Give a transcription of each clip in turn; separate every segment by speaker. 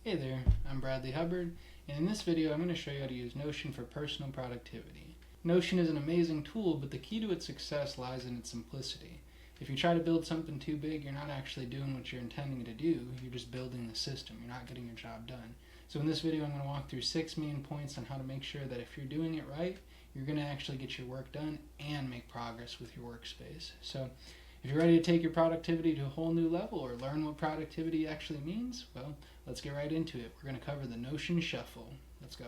Speaker 1: Hey there, I'm Bradley Hubbard, and in this video I'm going to show you how to use Notion for personal productivity. Notion is an amazing tool, but the key to its success lies in its simplicity. If you try to build something too big, you're not actually doing what you're intending to do, you're just building the system, you're not getting your job done. So in this video I'm going to walk through 6 main points on how to make sure that if you're doing it right, you're going to actually get your work done and make progress with your workspace. So if you're ready to take your productivity to a whole new level or learn what productivity actually means, well, let's get right into it. We're going to cover the Notion Shuffle. Let's go.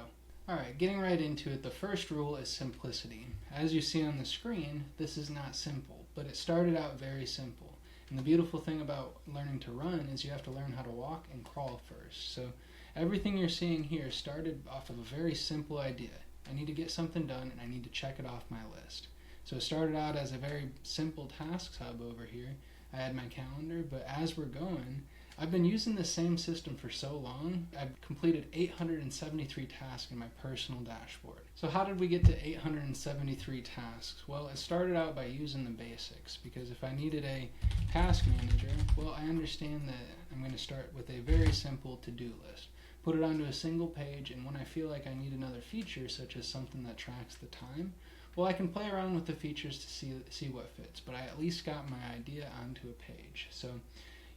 Speaker 1: Alright, getting right into it, the first rule is simplicity. As you see on the screen, this is not simple, but it started out very simple. And the beautiful thing about learning to run is you have to learn how to walk and crawl first. So everything you're seeing here started off of a very simple idea. I need to get something done and I need to check it off my list. So it started out as a very simple tasks hub over here. I had my calendar, but as we're going, I've been using the same system for so long, I've completed 873 tasks in my personal dashboard. So how did we get to 873 tasks? Well, it started out by using the basics, because if I needed a task manager, well, I understand that I'm going to start with a very simple to-do list. Put it onto a single page, and when I feel like I need another feature, such as something that tracks the time, well, I can play around with the features to see what fits, but I at least got my idea onto a page. So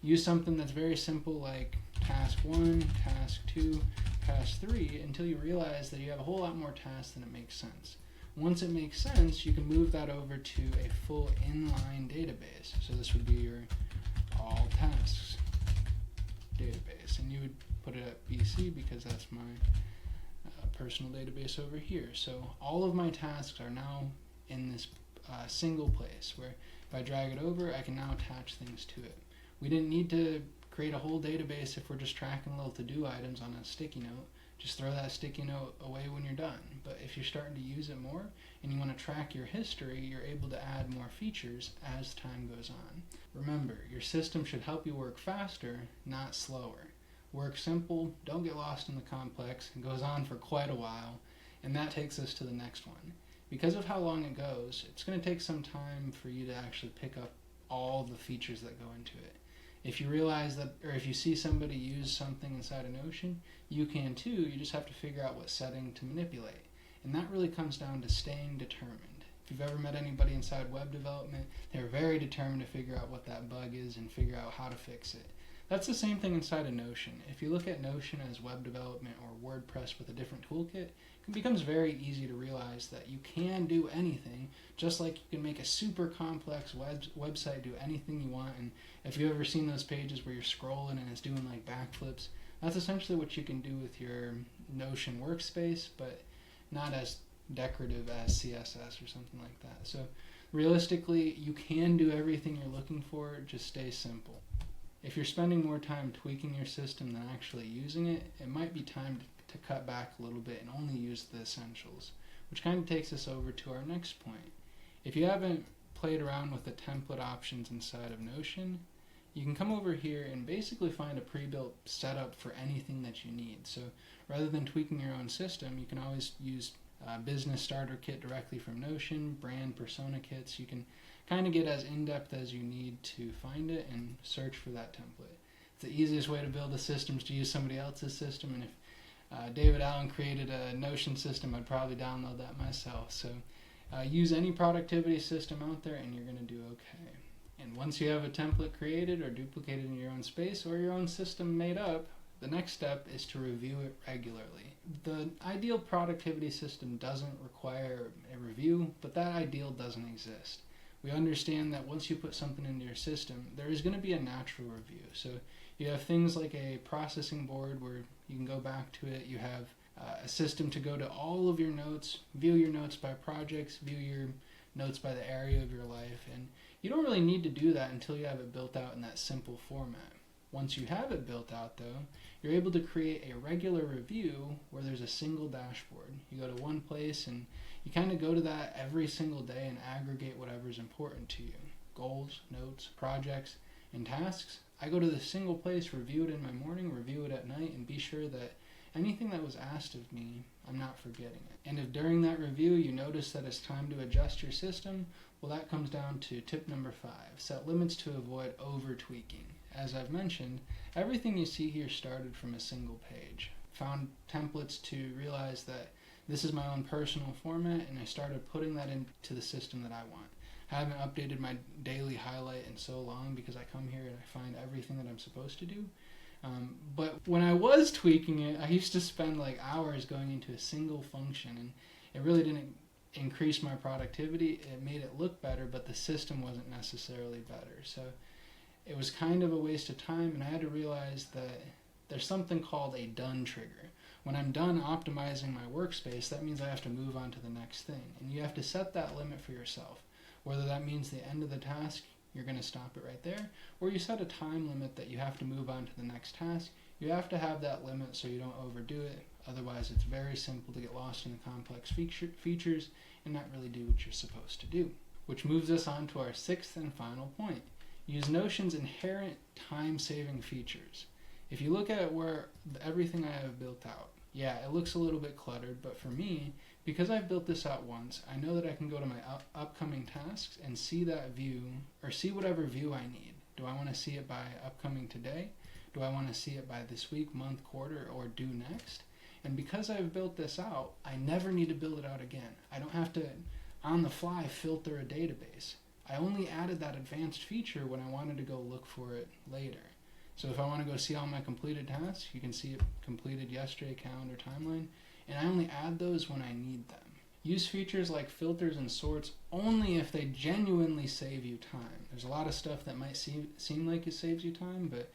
Speaker 1: use something that's very simple like task 1, task 2, task 3 until you realize that you have a whole lot more tasks than it makes sense. Once it makes sense, you can move that over to a full inline database. So this would be your all tasks database, and you would put it at BC because that's my personal database over here. So all of my tasks are now in this single place where if I drag it over, I can now attach things to it. We didn't need to create a whole database if we're just tracking little to-do items on a sticky note. Just throw that sticky note away when you're done. But if you're starting to use it more and you want to track your history, you're able to add more features as time goes on. Remember, your system should help you work faster, not slower. Work simple, don't get lost in the complex. It goes on for quite a while, and that takes us to the next one. Because of how long it goes, it's going to take some time for you to actually pick up all the features that go into it. If you realize that, or if you see somebody use something inside of Notion, you can too. You just have to figure out what setting to manipulate. And that really comes down to staying determined. If you've ever met anybody inside web development, they're very determined to figure out what that bug is and figure out how to fix it. That's the same thing inside of Notion. If you look at Notion as web development or WordPress with a different toolkit, it becomes very easy to realize that you can do anything, just like you can make a super complex website do anything you want. And if you've ever seen those pages where you're scrolling and it's doing like backflips, that's essentially what you can do with your Notion workspace, but not as decorative as CSS or something like that. So realistically, you can do everything you're looking for, just stay simple. If you're spending more time tweaking your system than actually using it, it might be time to cut back a little bit and only use the essentials, which kind of takes us over to our next point. If you haven't played around with the template options inside of Notion, you can come over here and basically find a pre-built setup for anything that you need. So rather than tweaking your own system, you can always use business starter kit directly from Notion, brand persona kits. You can kind of get as in-depth as you need to find it and search for that template. It's the easiest way to build a system is to use somebody else's system, and if David Allen created a Notion system, I'd probably download that myself. So use any productivity system out there and you're going to do okay. And once you have a template created or duplicated in your own space or your own system made up, the next step is to review it regularly. The ideal productivity system doesn't require a review, but that ideal doesn't exist. We understand that once you put something into your system, there is going to be a natural review. So you have things like a processing board where you can go back to it. You have a system to go to all of your notes, view your notes by projects, view your notes by the area of your life. And you don't really need to do that until you have it built out in that simple format. Once you have it built out though, you're able to create a regular review where there's a single dashboard. You go to one place and you kind of go to that every single day and aggregate whatever's important to you. Goals, notes, projects, and tasks. I go to this single place, review it in my morning, review it at night, and be sure that anything that was asked of me, I'm not forgetting it. And if during that review you notice that it's time to adjust your system, well, that comes down to tip number 5. Set limits to avoid over tweaking. as I've mentioned, everything you see here started from a single page. Found templates to realize that this is my own personal format, and I started putting that into the system that I want. I haven't updated my daily highlight in so long because I come here and I find everything that I'm supposed to do. But when I was tweaking it, I used to spend like hours going into a single function, and it really didn't increase my productivity. It made it look better, but the system wasn't necessarily better. So it was kind of a waste of time, and I had to realize that there's something called a done trigger. When I'm done optimizing my workspace, that means I have to move on to the next thing. And you have to set that limit for yourself. Whether that means the end of the task, you're going to stop it right there, or you set a time limit that you have to move on to the next task. You have to have that limit so you don't overdo it. Otherwise, it's very simple to get lost in the complex features and not really do what you're supposed to do. Which moves us on to our sixth and final point. Use Notion's inherent time-saving features. If you look at where everything I have built out, yeah, it looks a little bit cluttered, but for me, because I've built this out once, I know that I can go to my upcoming tasks and see that view, or see whatever view I need. Do I want to see it by upcoming today? Do I want to see it by this week, month, quarter, or due next? And because I've built this out, I never need to build it out again. I don't have to, on the fly, filter a database. I only added that advanced feature when I wanted to go look for it later. So if I want to go see all my completed tasks, you can see it completed yesterday, calendar, timeline, and I only add those when I need them. Use features like filters and sorts only if they genuinely save you time. There's a lot of stuff that might seem like it saves you time, but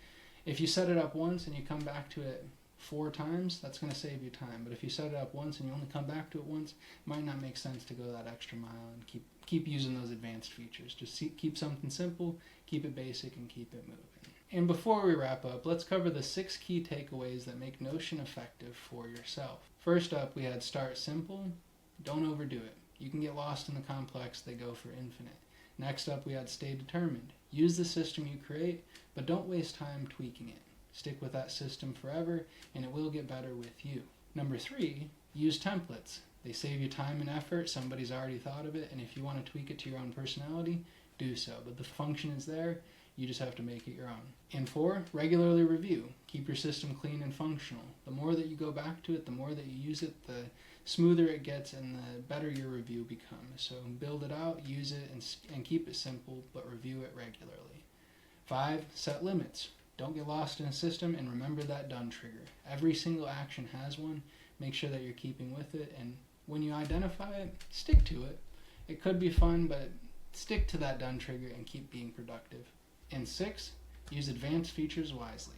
Speaker 1: if you set it up once and you come back to it 4 times, that's going to save you time. But if you set it up once and you only come back to it once, it might not make sense to go that extra mile and keep using those advanced features. Just keep something simple, keep it basic, and keep it moving. And before we wrap up, let's cover the 6 key takeaways that make Notion effective for yourself. First up, we had start simple, don't overdo it. You can get lost in the complex, they go for infinite. Next up, we had stay determined. Use the system you create, but don't waste time tweaking it. Stick with that system forever, and it will get better with you. Number 3, use templates. They save you time and effort, somebody's already thought of it, and if you want to tweak it to your own personality, do so. But the function is there, you just have to make it your own. And 4, regularly review. Keep your system clean and functional. The more that you go back to it, the more that you use it, the smoother it gets and the better your review becomes. So build it out, use it, and keep it simple, but review it regularly. 5, set limits. Don't get lost in a system, and remember that done trigger. Every single action has one. Make sure that you're keeping with it, and when you identify it, stick to it. It could be fun, but stick to that done trigger and keep being productive. And 6, use advanced features wisely.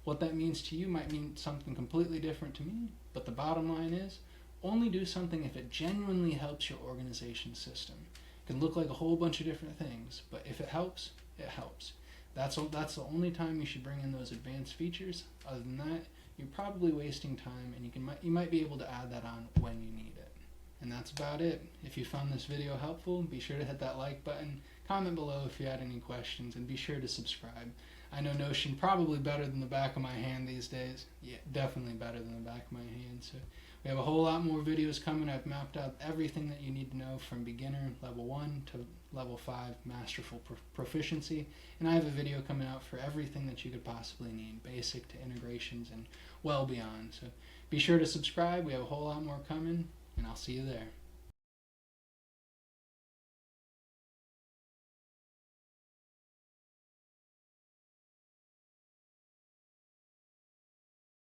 Speaker 1: What that means to you might mean something completely different to me, but the bottom line is, only do something if it genuinely helps your organization system. It can look like a whole bunch of different things, but if it helps, it helps. That's the only time you should bring in those advanced features. Other than that, you're probably wasting time, and you might be able to add that on when you need it. And that's about it. If you found this video helpful, be sure to hit that like button, comment below if you had any questions, and be sure to subscribe. I know Notion probably better than the back of my hand these days. Yeah, definitely better than the back of my hand. So we have a whole lot more videos coming. I've mapped out everything that you need to know from beginner level 1 to level 5 masterful proficiency. And I have a video coming out for everything that you could possibly need, basic to integrations and well beyond. So be sure to subscribe. We have a whole lot more coming, and I'll see you there.